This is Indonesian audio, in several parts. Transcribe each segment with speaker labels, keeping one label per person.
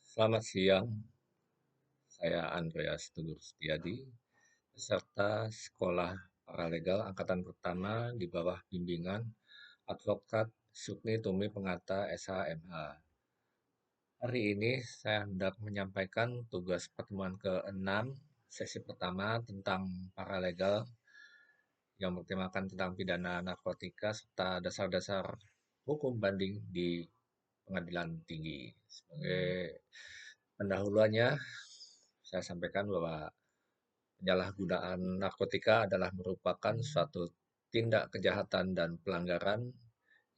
Speaker 1: Selamat siang, saya Andreas Teguh Setiadi, peserta Sekolah Paralegal Angkatan Pertama di bawah bimbingan Advokat Sukni Tumi Pengata SH.MH. Hari ini saya hendak menyampaikan tugas pertemuan ke-6 sesi pertama tentang paralegal yang bertemakan tentang pidana narkotika serta dasar-dasar hukum banding di pengadilan tinggi. Sebagai pendahuluannya, saya sampaikan bahwa penyalahgunaan narkotika adalah merupakan suatu tindak kejahatan dan pelanggaran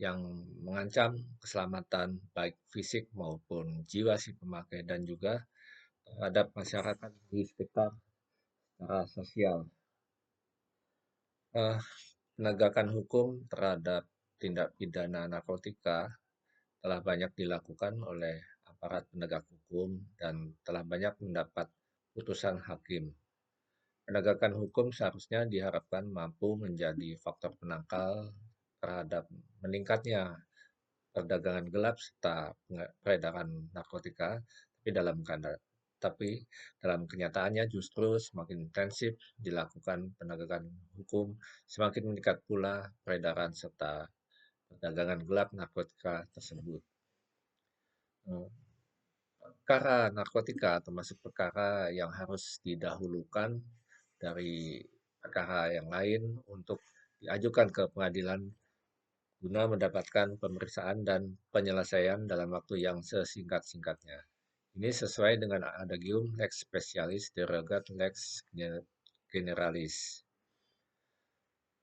Speaker 1: yang mengancam keselamatan baik fisik maupun jiwa si pemakai dan juga terhadap masyarakat di sekitar secara sosial. Eh, Penegakan hukum terhadap tindak pidana narkotika telah banyak dilakukan oleh aparat penegak hukum dan telah banyak mendapat putusan hakim. Penegakan hukum seharusnya diharapkan mampu menjadi faktor penangkal terhadap meningkatnya perdagangan gelap serta peredaran narkotika, tapi dalam kenyataannya justru semakin intensif dilakukan penegakan hukum, semakin meningkat pula peredaran serta perdagangan gelap narkotika tersebut. Perkara narkotika termasuk perkara yang harus didahulukan dari perkara yang lain untuk diajukan ke pengadilan guna mendapatkan pemeriksaan dan penyelesaian dalam waktu yang sesingkat-singkatnya. Ini sesuai dengan adagium lex specialis derogat lex generalis.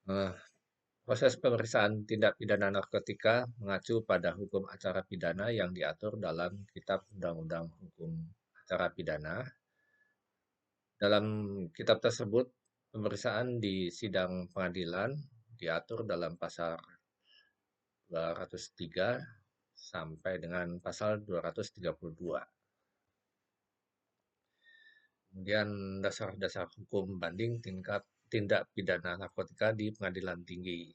Speaker 1: Eh, Proses pemeriksaan tindak pidana narkotika mengacu pada hukum acara pidana yang diatur dalam Kitab Undang-Undang Hukum Acara Pidana. Dalam kitab tersebut, pemeriksaan di sidang pengadilan diatur dalam pasal 203 sampai dengan pasal 232. Kemudian dasar-dasar hukum banding tingkat tindak pidana narkotika di pengadilan tinggi.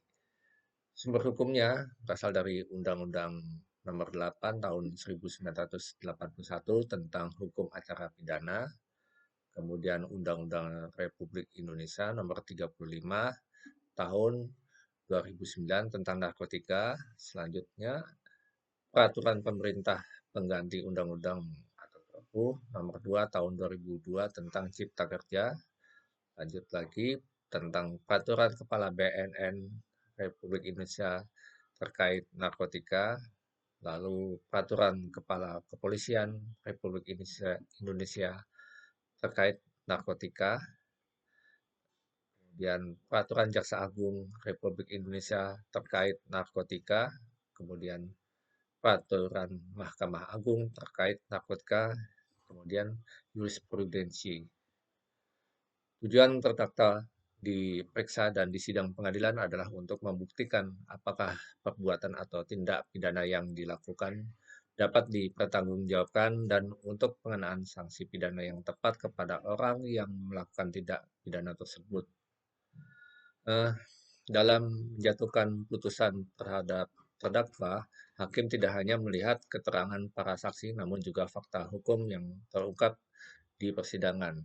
Speaker 1: Sumber hukumnya berasal dari Undang-Undang Nomor 8 Tahun 1981 tentang Hukum Acara Pidana, kemudian Undang-Undang Republik Indonesia Nomor 35 Tahun 2009 tentang narkotika, selanjutnya Peraturan Pemerintah Pengganti Undang-Undang atau Perpu Nomor 2 Tahun 2002 tentang Cipta Kerja, lanjut lagi tentang Peraturan Kepala BNN Republik Indonesia terkait narkotika, lalu Peraturan Kepala Kepolisian Republik Indonesia terkait narkotika, kemudian Peraturan Jaksa Agung Republik Indonesia terkait narkotika, kemudian Peraturan Mahkamah Agung terkait narkotika, kemudian jurisprudensi. Tujuan terdakwa diperiksa dan di sidang pengadilan adalah untuk membuktikan apakah perbuatan atau tindak pidana yang dilakukan dapat dipertanggungjawabkan dan untuk pengenaan sanksi pidana yang tepat kepada orang yang melakukan tindak pidana tersebut. Eh, Dalam menjatuhkan putusan terhadap terdakwa, hakim tidak hanya melihat keterangan para saksi namun juga fakta hukum yang terungkap di persidangan.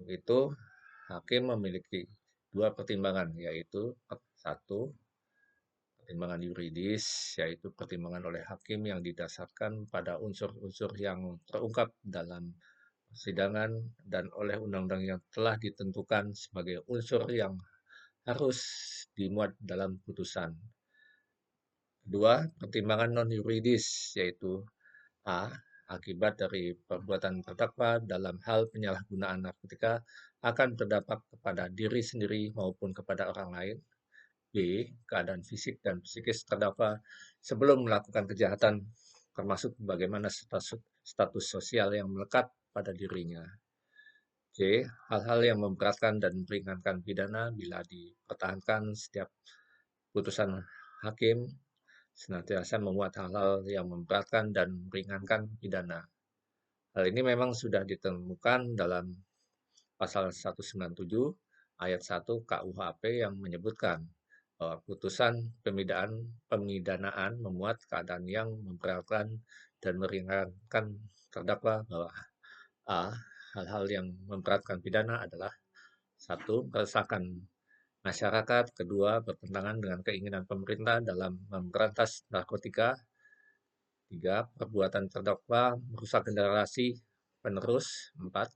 Speaker 1: Untuk itu, hakim memiliki dua pertimbangan, yaitu satu, pertimbangan yuridis, yaitu pertimbangan oleh hakim yang didasarkan pada unsur-unsur yang terungkap dalam persidangan dan oleh undang-undang yang telah ditentukan sebagai unsur yang harus dimuat dalam putusan. Kedua, pertimbangan non-yuridis, yaitu A. Akibat dari perbuatan terdakwa dalam hal penyalahgunaan narkotika akan berdampak kepada diri sendiri maupun kepada orang lain. B. Keadaan fisik dan psikis terdakwa sebelum melakukan kejahatan, termasuk bagaimana status sosial yang melekat pada dirinya. C. Hal-hal yang memberatkan dan meringankan pidana bila dipertahankan setiap putusan hakim senantiasa memuat hal-hal yang memberatkan dan meringankan pidana. Hal ini memang sudah ditemukan dalam pasal 197 ayat 1 KUHP yang menyebutkan bahwa putusan pemidanaan memuat keadaan yang memberatkan dan meringankan terdakwa bahwa A. Hal-hal yang memberatkan pidana adalah satu, meresahkan masyarakat; kedua, bertentangan dengan keinginan pemerintah dalam memberantas narkotika; tiga, perbuatan terdakwa merusak generasi penerus; empat,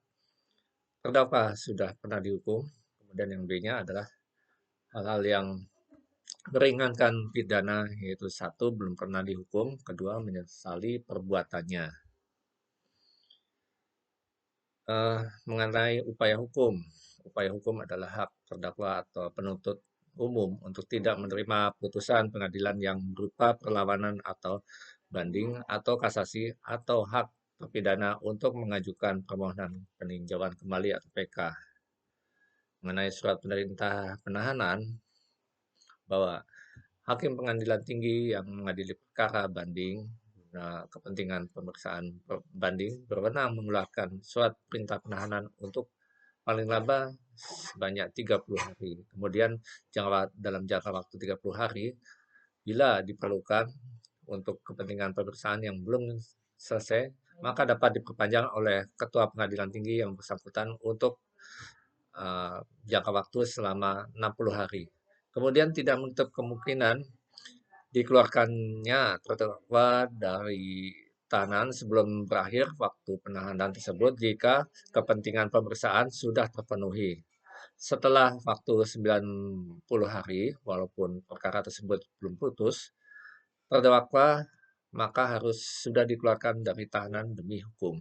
Speaker 1: terdakwa sudah pernah dihukum. Kemudian yang B-nya adalah hal-hal yang meringankan pidana, yaitu satu, belum pernah dihukum; kedua, menyesali perbuatannya. Mengenai upaya hukum. Upaya hukum adalah hak terdakwa atau penuntut umum untuk tidak menerima putusan pengadilan yang berupa perlawanan atau banding atau kasasi, atau hak terpidana untuk mengajukan permohonan peninjauan kembali atau PK. Mengenai surat perintah penahanan, bahwa hakim pengadilan tinggi yang mengadili perkara banding kepentingan pemeriksaan banding berwenang mengeluarkan surat perintah penahanan untuk paling lambat sebanyak 30 hari. Kemudian dalam jangka waktu 30 hari, bila diperlukan untuk kepentingan pemeriksaan yang belum selesai, maka dapat diperpanjang oleh Ketua Pengadilan Tinggi yang bersangkutan untuk jangka waktu selama 60 hari. Kemudian tidak menutup kemungkinan dikeluarkannya terdakwa dari tahanan sebelum berakhir waktu penahanan tersebut jika kepentingan pemeriksaan sudah terpenuhi. Setelah waktu 90 hari, walaupun perkara tersebut belum putus, terdakwa maka harus sudah dikeluarkan dari tahanan demi hukum.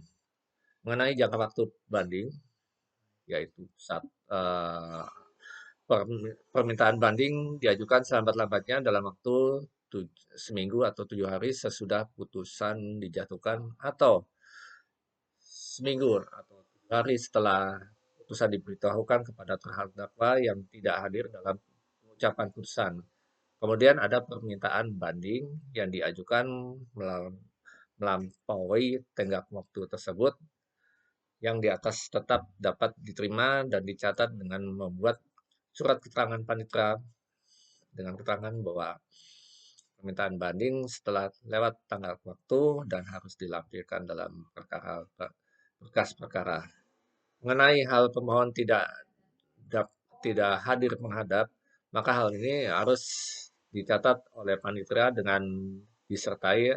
Speaker 1: Mengenai jangka waktu banding, yaitu permintaan banding diajukan selambat-lambatnya dalam waktu seminggu atau 7 hari sesudah putusan dijatuhkan, atau seminggu atau 7 hari setelah putusan diberitahukan kepada terdakwa yang tidak hadir dalam pengucapan putusan. Kemudian ada permintaan banding yang diajukan melampaui tenggat waktu tersebut, yang di atas tetap dapat diterima dan dicatat dengan membuat surat keterangan panitera dengan keterangan bahwa permintaan banding setelah lewat tanggal waktu dan harus dilampirkan dalam berkas perkara. Mengenai hal pemohon tidak hadir menghadap, maka hal ini harus dicatat oleh panitera dengan disertai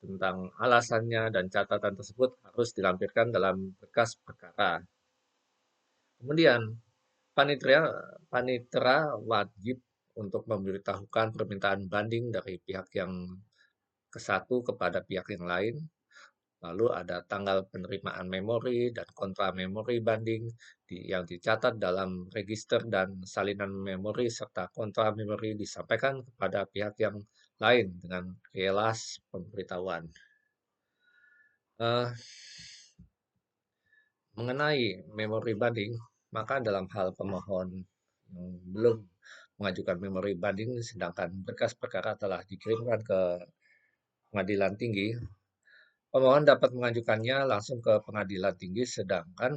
Speaker 1: tentang alasannya, dan catatan tersebut harus dilampirkan dalam berkas perkara. Kemudian panitera wajib untuk memberitahukan permintaan banding dari pihak yang ke-1 kepada pihak yang lain. Lalu ada tanggal penerimaan memori dan kontra memori banding yang dicatat dalam register, dan salinan memori serta kontra memori disampaikan kepada pihak yang lain dengan kelas pemberitahuan. Mengenai memori banding, maka dalam hal pemohon yang belum mengajukan memori banding sedangkan berkas perkara telah dikirimkan ke pengadilan tinggi, pemohon dapat mengajukannya langsung ke pengadilan tinggi, sedangkan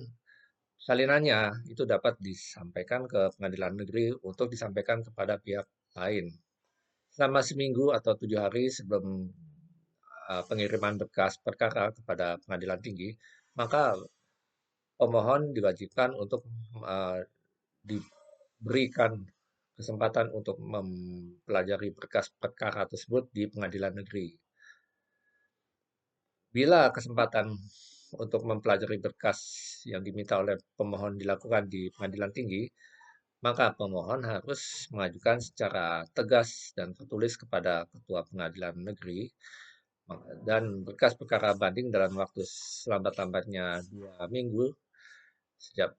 Speaker 1: salinannya itu dapat disampaikan ke pengadilan negeri untuk disampaikan kepada pihak lain. Selama seminggu atau 7 hari sebelum pengiriman berkas perkara kepada pengadilan tinggi, maka pemohon diwajibkan untuk diberikan kesempatan untuk mempelajari berkas perkara tersebut di pengadilan negeri. Bila kesempatan untuk mempelajari berkas yang diminta oleh pemohon dilakukan di pengadilan tinggi, maka pemohon harus mengajukan secara tegas dan tertulis kepada Ketua Pengadilan Negeri, dan berkas perkara banding dalam waktu selambat-lambatnya 2 minggu sejak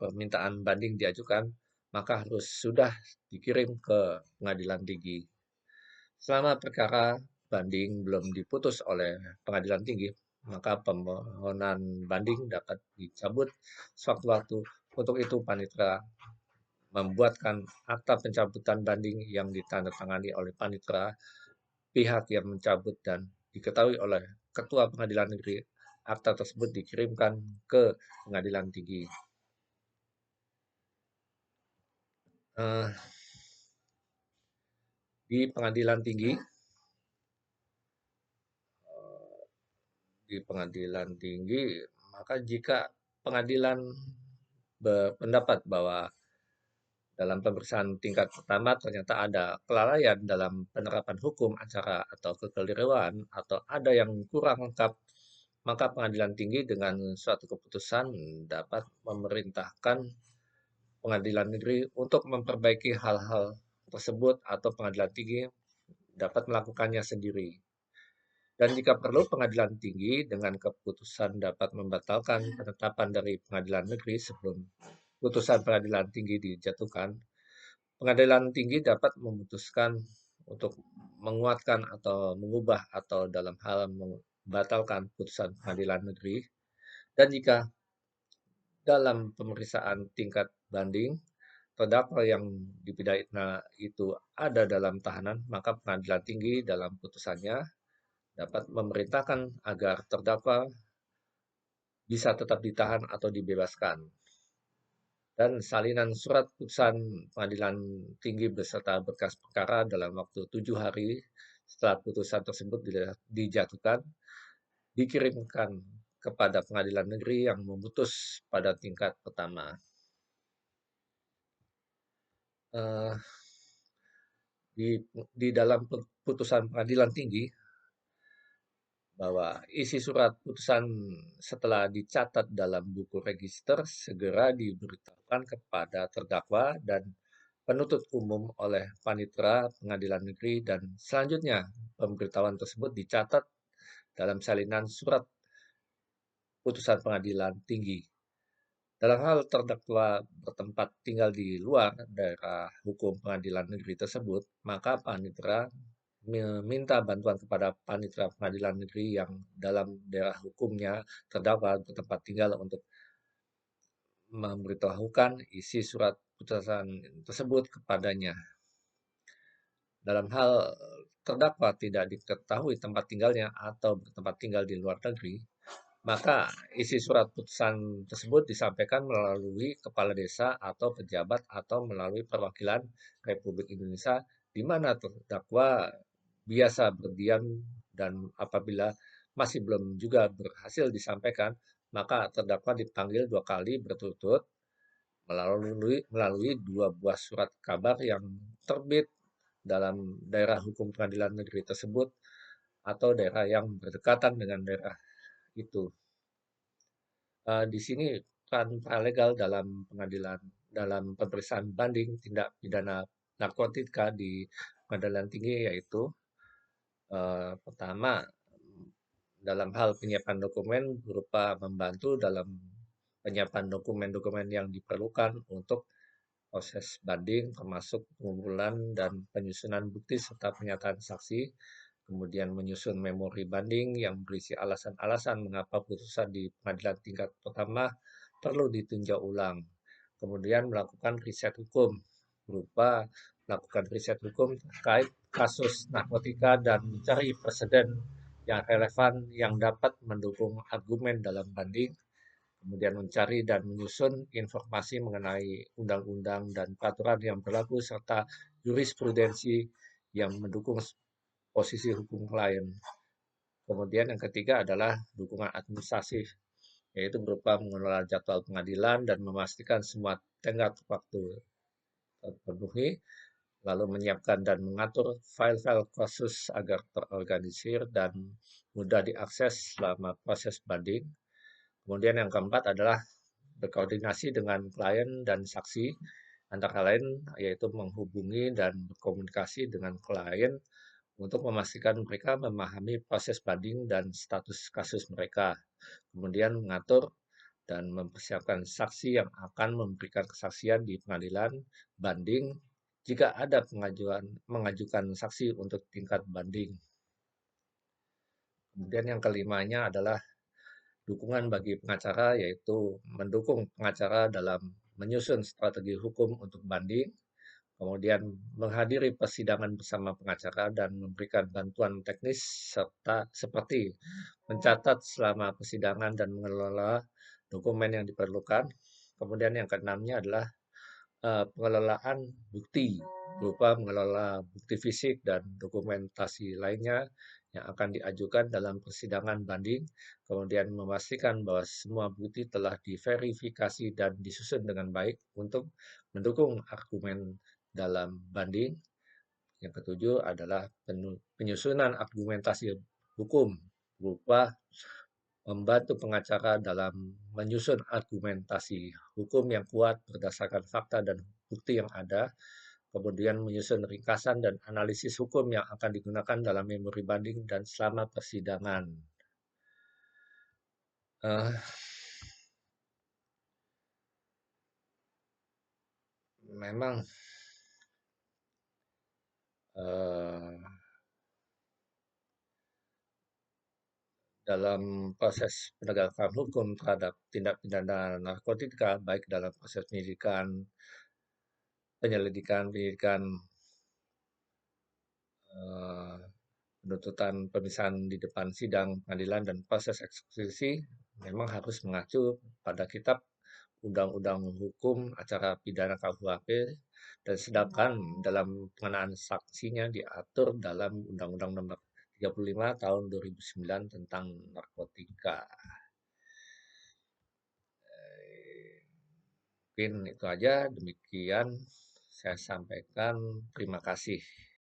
Speaker 1: permintaan banding diajukan, maka harus sudah dikirim ke pengadilan tinggi. Selama perkara banding belum diputus oleh pengadilan tinggi, maka permohonan banding dapat dicabut sewaktu-waktu. Untuk itu, panitera membuatkan akta pencabutan banding yang ditandatangani oleh panitera pihak yang mencabut dan diketahui oleh Ketua Pengadilan Negeri. Akta tersebut dikirimkan ke pengadilan tinggi. Di pengadilan tinggi, di pengadilan tinggi, maka jika pengadilan berpendapat bahwa dalam pemeriksaan tingkat pertama ternyata ada kelalaian dalam penerapan hukum acara atau kekeliruan atau ada yang kurang lengkap, maka pengadilan tinggi dengan suatu keputusan dapat memerintahkan pengadilan negeri untuk memperbaiki hal-hal tersebut atau pengadilan tinggi dapat melakukannya sendiri. Dan jika perlu, pengadilan tinggi dengan keputusan dapat membatalkan penetapan dari pengadilan negeri sebelum putusan pengadilan tinggi dijatuhkan. Pengadilan tinggi dapat memutuskan untuk menguatkan atau mengubah atau dalam hal membatalkan putusan pengadilan negeri. Dan jika dalam pemeriksaan tingkat banding, terdakwa yang dipidana itu ada dalam tahanan, maka pengadilan tinggi dalam putusannya dapat memerintahkan agar terdakwa bisa tetap ditahan atau dibebaskan. Dan salinan surat putusan pengadilan tinggi beserta berkas perkara dalam waktu 7 hari setelah putusan tersebut dijatuhkan, dikirimkan kepada pengadilan negeri yang memutus pada tingkat pertama. Eh, di dalam putusan pengadilan tinggi, bahwa isi surat putusan setelah dicatat dalam buku register segera diberitahukan kepada terdakwa dan penuntut umum oleh panitera pengadilan negeri, dan selanjutnya pemberitahuan tersebut dicatat dalam salinan surat putusan pengadilan tinggi. Dalam hal terdakwa bertempat tinggal di luar daerah hukum pengadilan negeri tersebut, maka panitera meminta bantuan kepada panitera pengadilan negeri yang dalam daerah hukumnya terdakwa bertempat tinggal untuk memberitahukan isi surat putusan tersebut kepadanya. Dalam hal terdakwa tidak diketahui tempat tinggalnya atau bertempat tinggal di luar negeri, maka isi surat putusan tersebut disampaikan melalui kepala desa atau pejabat atau melalui perwakilan Republik Indonesia di mana terdakwa biasa berdiam, dan apabila masih belum juga berhasil disampaikan, maka terdakwa dipanggil 2 kali berturut-turut melalui 2 buah surat kabar yang terbit dalam daerah hukum pengadilan negeri tersebut atau daerah yang berdekatan dengan daerah itu. Di sini peran paralegal dalam pengadilan dalam pemeriksaan banding tindak pidana narkotika di pengadilan tinggi yaitu pertama, dalam hal penyiapan dokumen berupa membantu dalam penyiapan dokumen-dokumen yang diperlukan untuk proses banding, termasuk pengumpulan dan penyusunan bukti serta pernyataan saksi, kemudian menyusun memori banding yang berisi alasan-alasan mengapa putusan di pengadilan tingkat pertama perlu ditinjau ulang, kemudian melakukan riset hukum berupa melakukan riset hukum terkait kasus narkotika dan mencari preseden yang relevan yang dapat mendukung argumen dalam banding, kemudian mencari dan menyusun informasi mengenai undang-undang dan peraturan yang berlaku serta jurisprudensi yang mendukung posisi hukum klien. Kemudian yang ketiga adalah dukungan administratif, yaitu berupa mengelola jadwal pengadilan dan memastikan semua tenggat waktu terpenuhi, lalu menyiapkan dan mengatur file-file kasus agar terorganisir dan mudah diakses selama proses banding. Kemudian yang keempat adalah berkoordinasi dengan klien dan saksi, antara lain yaitu menghubungi dan berkomunikasi dengan klien untuk memastikan mereka memahami proses banding dan status kasus mereka. Kemudian mengatur dan mempersiapkan saksi yang akan memberikan kesaksian di pengadilan banding jika ada mengajukan saksi untuk tingkat banding. Kemudian yang kelimanya adalah dukungan bagi pengacara, yaitu mendukung pengacara dalam menyusun strategi hukum untuk banding, kemudian menghadiri persidangan bersama pengacara dan memberikan bantuan teknis serta seperti mencatat selama persidangan dan mengelola dokumen yang diperlukan. Kemudian yang keenamnya adalah pengelolaan bukti berupa mengelola bukti fisik dan dokumentasi lainnya yang akan diajukan dalam persidangan banding, kemudian memastikan bahwa semua bukti telah diverifikasi dan disusun dengan baik untuk mendukung argumen dalam banding. Yang ketujuh adalah penyusunan argumentasi hukum berupa membantu pengacara dalam menyusun argumentasi hukum yang kuat berdasarkan fakta dan bukti yang ada, kemudian menyusun ringkasan dan analisis hukum yang akan digunakan dalam memori banding dan selama persidangan. Eh, Memang eh, dalam proses penegakan hukum terhadap tindak pidana narkotika, baik dalam proses penyelidikan, eh, penuntutan, pemisahan di depan sidang pengadilan dan proses eksekusi memang harus mengacu pada kitab Undang-Undang Hukum Acara Pidana KUHP, dan sedangkan dalam pengenaan sanksinya diatur dalam Undang-Undang Nomor 35 Tahun 2009 tentang narkotika. Mungkin itu aja, demikian saya sampaikan. Terima kasih.